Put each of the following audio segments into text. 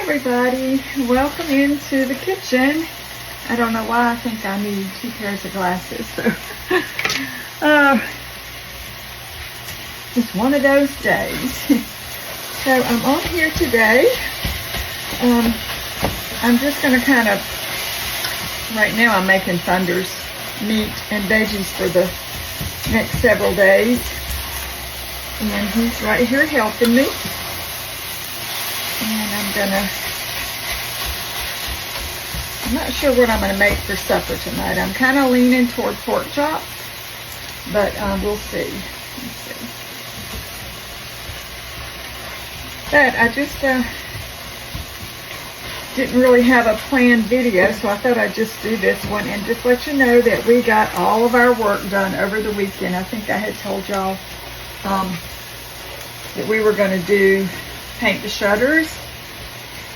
Everybody, welcome into the kitchen. I don't know why I think I need 2 pairs of glasses, so it's one of those days. So I'm on here today. I'm just going to kind of, right now I'm making Thunder's meat and veggies for the next several days. And he's right here helping me. And I'm not sure what I'm going to make for supper tonight. I'm kind of leaning toward pork chops, but we'll see. Let's see. But I just didn't really have a planned video, so I thought I'd just do this one and just let you know that we got all of our work done over the weekend. I think I had told y'all that we were going to paint the shutters,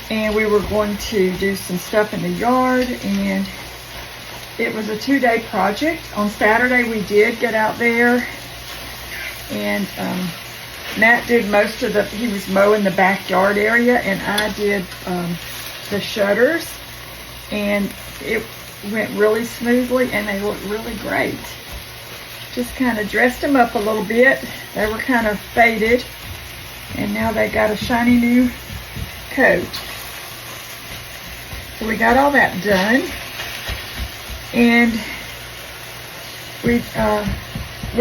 and we were going to do some stuff in the yard, and it was a 2-day project. On Saturday we did get out there, and Matt did most of he was mowing the backyard area, and I did the shutters, and it went really smoothly and they looked really great. Just kind of dressed them up a little bit. They were kind of faded, and now they got a shiny new coat. So we got all that done, and we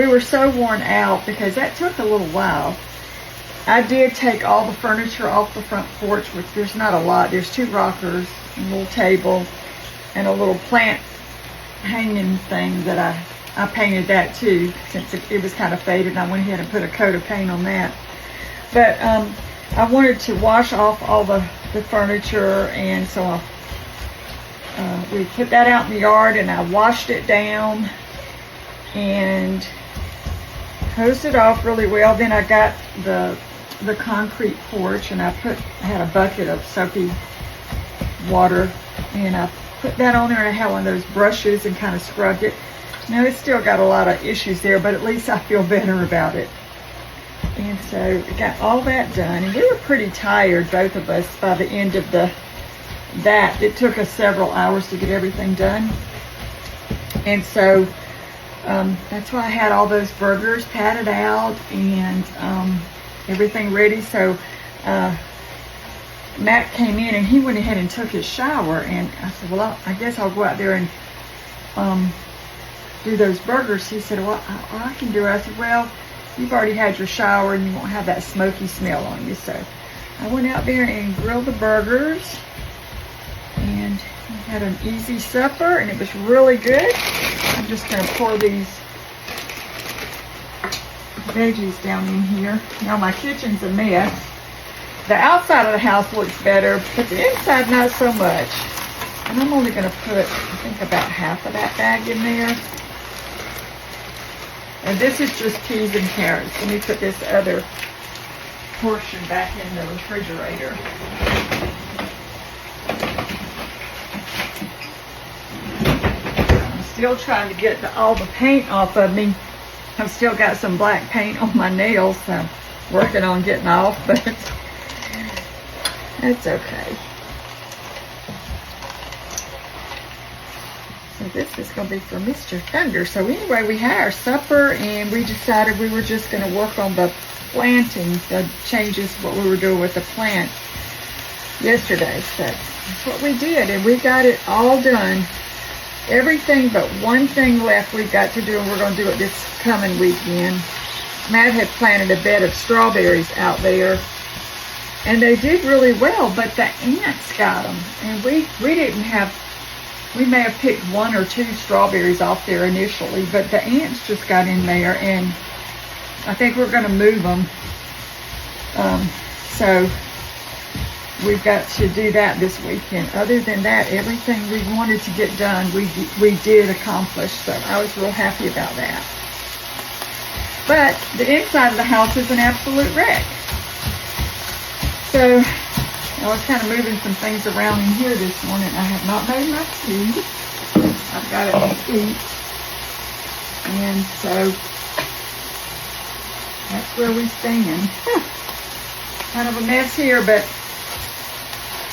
were so worn out because that took a little while. I did take all the furniture off the front porch, which there's not a lot. There's 2 rockers, a little table, and a little plant hanging thing that I painted that too, since it was kind of faded. I went ahead and put a coat of paint on that. But I wanted to wash off all the furniture, and so we put that out in the yard, and I washed it down and hosed it off really well. Then I got the concrete porch, and I had a bucket of soapy water, and I put that on there, and I had one of those brushes and kind of scrubbed it. Now it's still got a lot of issues there, but at least I feel better about it. And so we got all that done, and we were pretty tired, both of us, by the end of that. It took us several hours to get everything done. And so that's why I had all those burgers patted out and everything ready. So Matt came in, and he went ahead and took his shower, and I said, well, I guess I'll go out there and do those burgers. He said, well, I can do it. I said, well, you've already had your shower and you won't have that smoky smell on you. So I went out there and grilled the burgers, and we had an easy supper, and it was really good. I'm just going to pour these veggies down in here. Now my kitchen's a mess. The outside of the house looks better, but the inside not so much. And I'm only going to put, I think, about half of that bag in there. And this is just peas and carrots. Let me put this other portion back in the refrigerator. I'm still trying to get all the paint off of me. I've still got some black paint on my nails, so I'm working on getting off, but that's okay. So this is going to be for Mr. Thunder. So anyway, we had our supper, and we decided we were just going to work on the planting, the changes, what we were doing with the plant yesterday. So that's what we did, and we got it all done. Everything but one thing left we've got to do, and we're going to do it this coming weekend. Matt had planted a bed of strawberries out there, and they did really well, but the ants got them, and we didn't have. We may have picked 1 or 2 strawberries off there initially, but the ants just got in there, and I think we're going to move them. So we've got to do that this weekend. Other than that, everything we wanted to get done, we did accomplish, so I was real happy about that. But the inside of the house is an absolute wreck. So I was kind of moving some things around in here this morning. I have not made my tea. I've got it to eat. And so that's where we stand. Kind of a mess here, but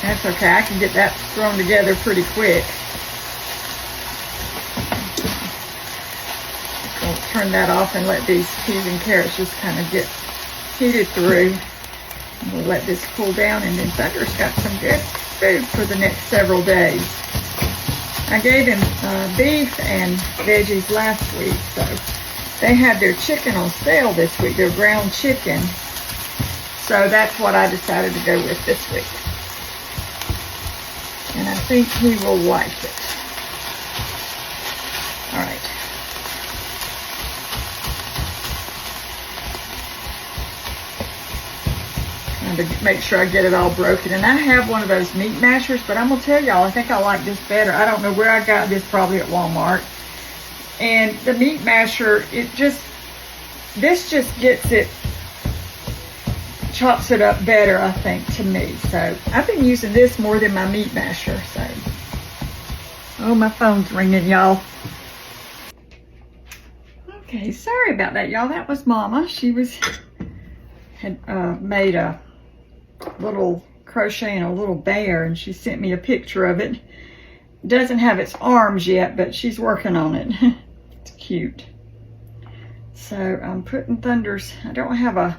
That's okay. I can get that thrown together pretty quick. We'll turn that off and let these peas and carrots just kind of get heated through. We'll let this cool down, and then Thunder's got some good food for the next several days. I gave him beef and veggies last week, so they had their chicken on sale this week, their ground chicken. So that's what I decided to go with this week. And I think he will like it. All right. To make sure I get it all broken. And I have one of those meat mashers, but I'm gonna tell y'all, I think I like this better. I don't know where I got this, probably at Walmart. And the meat masher, this just gets it, chops it up better, I think, to me. So I've been using this more than my meat masher. So, oh, my phone's ringing, y'all. Okay, sorry about that, y'all. That was Mama. She had made a little crocheting a little bear, and she sent me a picture of it. Doesn't have its arms yet, but she's working on it. It's cute. So I'm putting Thunder's, I don't have a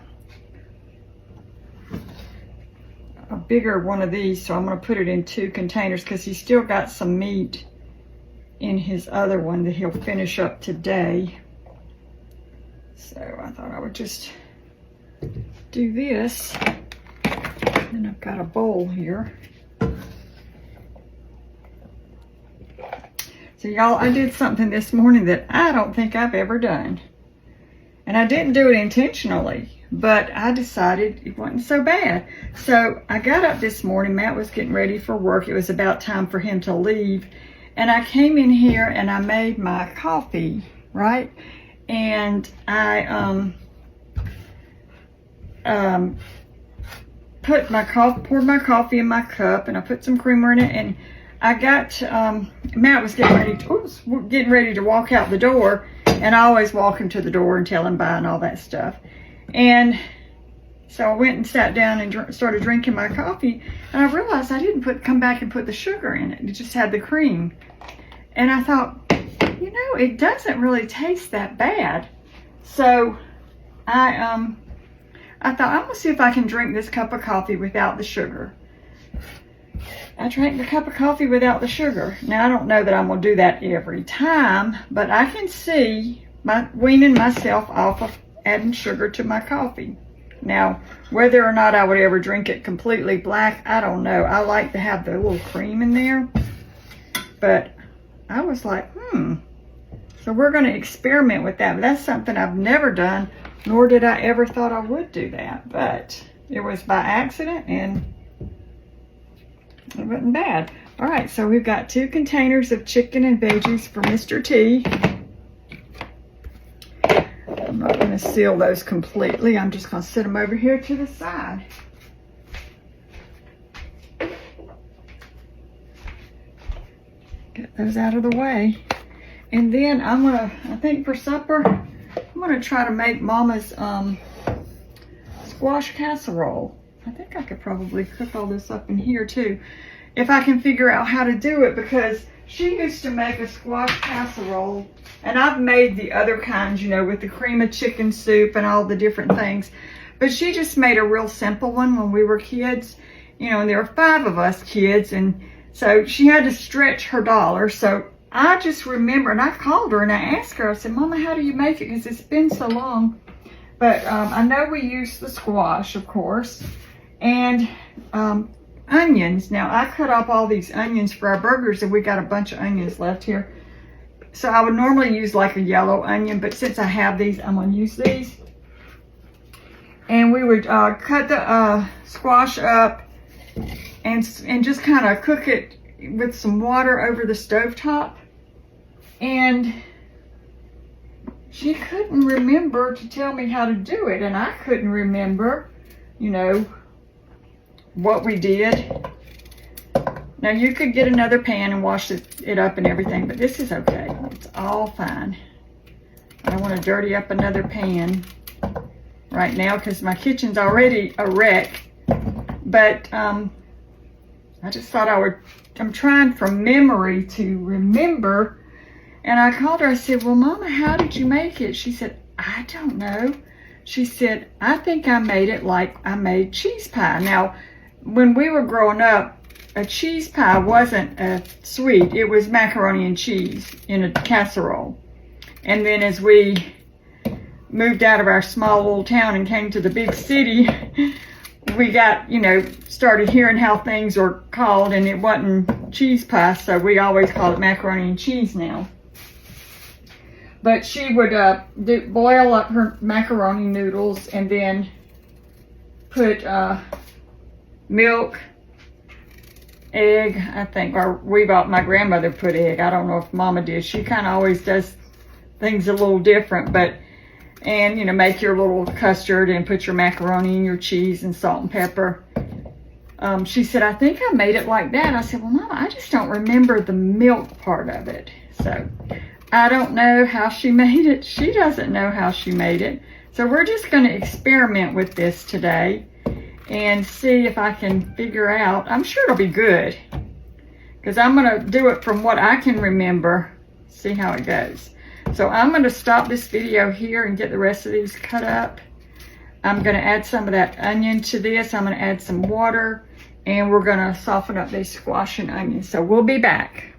bigger one of these, so I'm going to put it in 2 containers because he's still got some meat in his other one that he'll finish up today. So I thought I would just do this. And I've got a bowl here. So y'all, I did something this morning that I don't think I've ever done. And I didn't do it intentionally, but I decided it wasn't so bad. So I got up this morning, Matt was getting ready for work. It was about time for him to leave. And I came in here and I made my coffee, right? And I poured my coffee in my cup, and I put some creamer in it, and I got Matt was getting ready to walk out the door, and I always walk him to the door and tell him bye and all that stuff. And so I went and sat down and started drinking my coffee, and I realized I didn't come back and put the sugar in it. It just had the cream. And I thought, you know, it doesn't really taste that bad. So I thought, I'm gonna see if I can drink this cup of coffee without the sugar. I drank the cup of coffee without the sugar. Now, I don't know that I'm gonna do that every time, but I can see weaning myself off of adding sugar to my coffee. Now, whether or not I would ever drink it completely black, I don't know. I like to have the little cream in there, but I was like, So we're gonna experiment with that. But that's something I've never done, nor did I ever thought I would do that. But it was by accident, and it wasn't bad. All right, so we've got 2 containers of chicken and veggies for Mr. T. I'm not going to seal those completely. I'm just going to set them over here to the side. Get those out of the way. And then I think for supper, I'm going to try to make Mama's squash casserole. I think I could probably cook all this up in here too, if I can figure out how to do it, because she used to make a squash casserole, and I've made the other kinds, you know, with the cream of chicken soup and all the different things, but she just made a real simple one when we were kids, you know, and there were 5 of us kids, and so she had to stretch her dollar. So I just remember, and I called her and I asked her, I said, Mama, how do you make it? Because it's been so long. But I know we use the squash, of course, and onions. Now, I cut off all these onions for our burgers, and we got a bunch of onions left here. So I would normally use like a yellow onion, but since I have these, I'm going to use these. And we would cut the squash up and just kind of cook it with some water over the stovetop. And she couldn't remember to tell me how to do it, and I couldn't remember, you know, what we did. Now, you could get another pan and wash it up and everything, but this is okay. It's all fine. I don't want to dirty up another pan right now because my kitchen's already a wreck. But I just thought I'm trying from memory to remember. And I called her, I said, well, Mama, how did you make it? She said, I don't know. She said, I think I made it like I made cheese pie. Now, when we were growing up, a cheese pie wasn't a sweet. It was macaroni and cheese in a casserole. And then as we moved out of our small little town and came to the big city, we got, started hearing how things were called, and it wasn't cheese pie, so we always call it macaroni and cheese now. But she would boil up her macaroni noodles and then put milk, egg, I think, or my grandmother put egg. I don't know if Mama did. She kind of always does things a little different, and make your little custard and put your macaroni and your cheese and salt and pepper. She said, I think I made it like that. I said, well, Mama, I just don't remember the milk part of it. So I don't know how she made it. She doesn't know how she made it. So we're just going to experiment with this today and see if I can figure out. I'm sure it'll be good, because I'm going to do it from what I can remember, see how it goes. So I'm going to stop this video here and get the rest of these cut up. I'm going to add some of that onion to this. I'm going to add some water, and we're going to soften up these squash and onions. So we'll be back.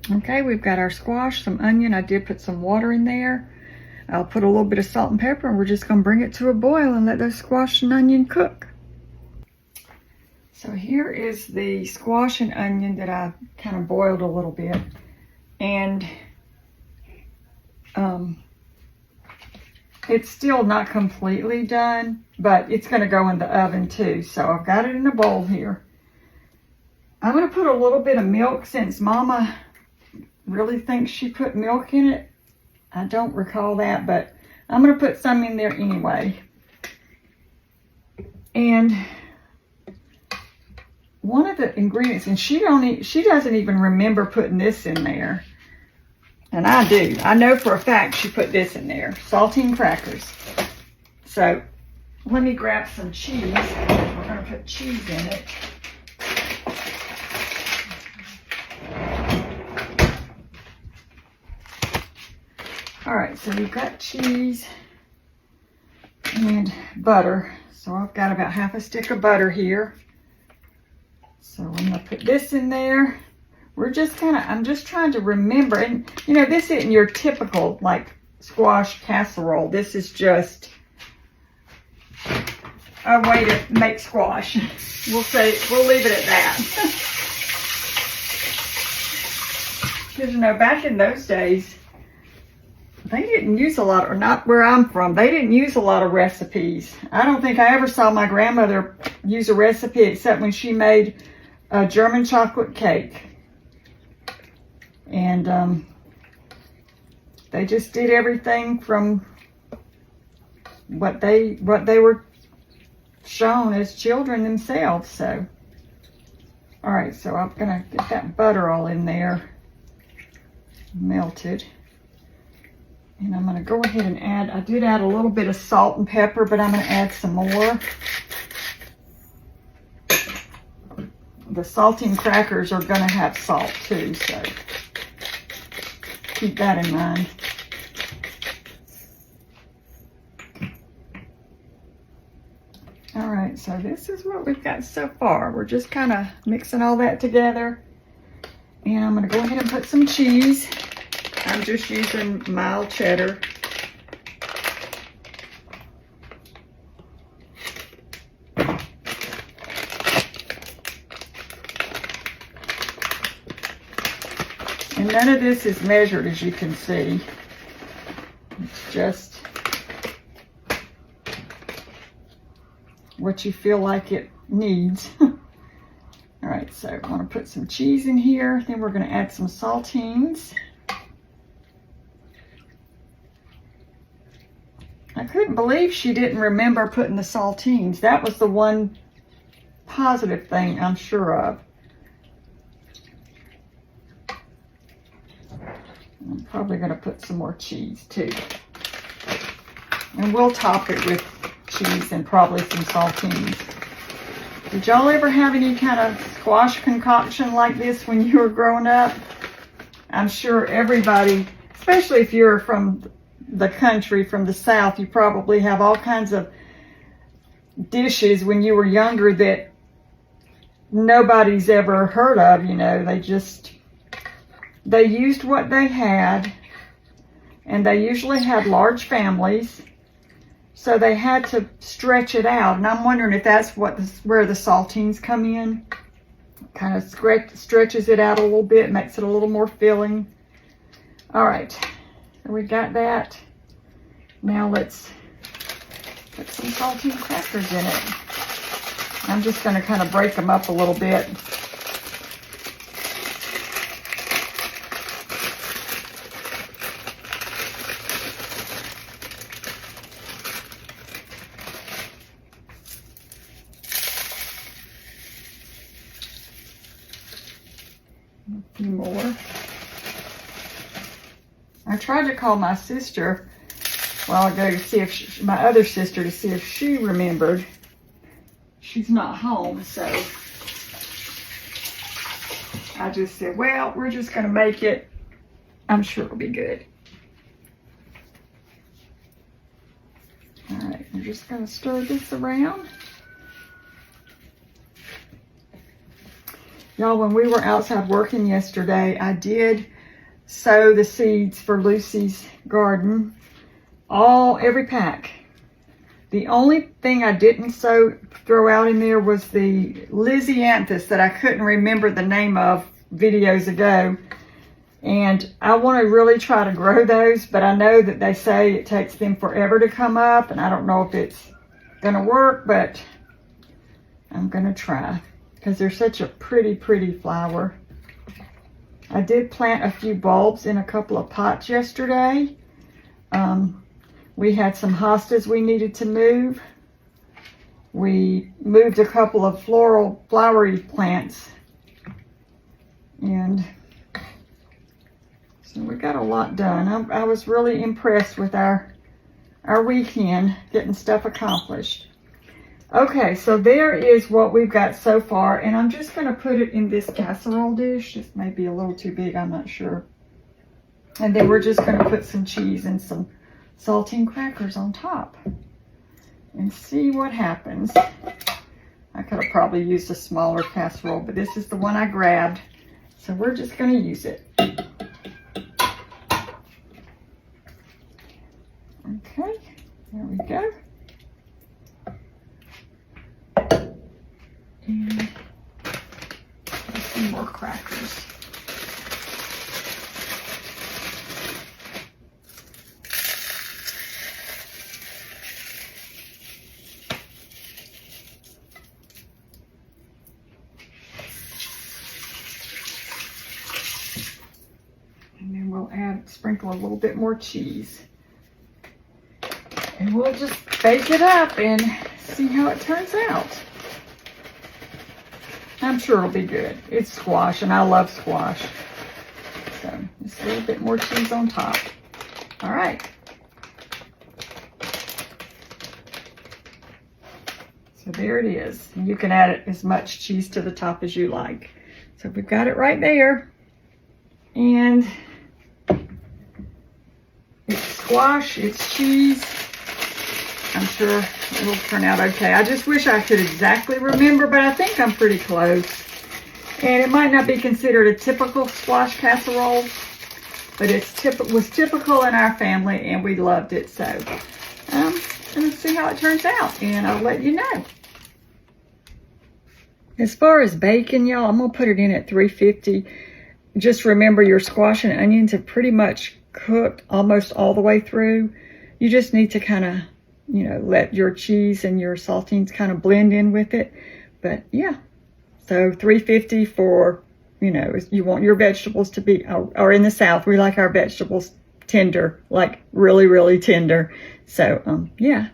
Okay, we've got our squash, some onion. I did put some water in there. I'll put a little bit of salt and pepper, and we're just going to bring it to a boil and let those squash and onion cook. So here is the squash and onion that I kind of boiled a little bit. And it's still not completely done, but it's going to go in the oven too. So I've got it in a bowl here. I'm going to put a little bit of milk, since Mama really thinks she put milk in it. I don't recall that, but I'm going to put some in there anyway. And one of the ingredients, and she doesn't even remember putting this in there. And I do. I know for a fact she put this in there. Saltine crackers. So let me grab some cheese. We're going to put cheese in it. All right, so we've got cheese and butter. So I've got about half a stick of butter here. So I'm going to put this in there. I'm just trying to remember. And, this isn't your typical, squash casserole. This is just a way to make squash. We'll leave it at that. Because, back in those days, they didn't use a lot, or not where I'm from, they didn't use a lot of recipes. I don't think I ever saw my grandmother use a recipe except when she made a German chocolate cake. And they just did everything from what they were shown as children themselves. So, all right, so I'm gonna get that butter all in there, melted. And I'm gonna go ahead and I did add a little bit of salt and pepper, but I'm gonna add some more. The saltine crackers are gonna have salt too, so keep that in mind. All right, so this is what we've got so far. We're just kind of mixing all that together. And I'm gonna go ahead and put some cheese. I'm just using mild cheddar. And none of this is measured, as you can see. It's just what you feel like it needs. All right, so I want to put some cheese in here. Then we're going to add some saltines. I couldn't believe she didn't remember putting the saltines. That was the one positive thing I'm sure of. I'm probably going to put some more cheese too. And we'll top it with cheese and probably some saltines. Did y'all ever have any kind of squash concoction like this when you were growing up? I'm sure everybody, especially if you're from the country, from the South, you probably have all kinds of dishes when you were younger that nobody's ever heard of. You know, they used what they had, and they usually had large families, so they had to stretch it out. And I'm wondering if that's where the saltines come in. Kind of stretches it out a little bit, makes it a little more filling. All right, so we got that. Now let's put some saltine crackers in it. I'm just going to kind of break them up a little bit. A few more. I tried to call my sister a while ago to see if my other sister, to see if she remembered. She's not home, so I just said, well, we're just going to make it. I'm sure it'll be good. All right, I'm just going to stir this around. Y'all, when we were outside working yesterday, I did sow the seeds for Lucy's garden, every pack. The only thing I didn't throw out in there was the Lysianthus that I couldn't remember the name of videos ago. And I want to really try to grow those, but I know that they say it takes them forever to come up, and I don't know if it's going to work, but I'm going to try because they're such a pretty, pretty flower. I did plant a few bulbs in a couple of pots yesterday. We had some hostas we needed to move. We moved a couple of flowery plants. And so we got a lot done. I was really impressed with our weekend, getting stuff accomplished. Okay, so there is what we've got so far, and I'm just going to put it in this casserole dish. This may be a little too big, I'm not sure. And then we're just going to put some cheese and some saltine crackers on top and see what happens. I could have probably used a smaller casserole, but this is the one I grabbed, so we're just going to use it. Okay, there we go. And some more crackers. And then we'll sprinkle a little bit more cheese. And we'll just bake it up and see how it turns out. I'm sure it'll be good. It's squash, and I love squash. So just a little bit more cheese on top. All right. So there it is. And you can add as much cheese to the top as you like. So we've got it right there. And it's squash, it's cheese. I'm sure it will turn out okay. I just wish I could exactly remember, but I think I'm pretty close. And it might not be considered a typical squash casserole, but it was typical in our family, and we loved it. So I'm going to see how it turns out, and I'll let you know. As far as bacon, y'all, I'm going to put it in at 350. Just remember, your squash and onions are pretty much cooked almost all the way through. You just need to kind of, let your cheese and your saltines kind of blend in with it. But yeah, so 350 for, you want your vegetables to be, or in the South, we like our vegetables tender, like really, really tender. So, yeah.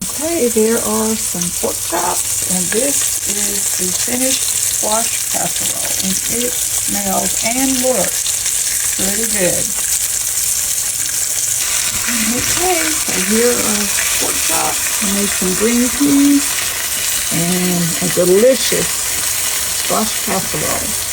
Okay, there are some pork chops, and this is the finished squash casserole, and it smells and looks pretty good. Okay, so here are pork chops. I made some green peas, and a delicious squash casserole.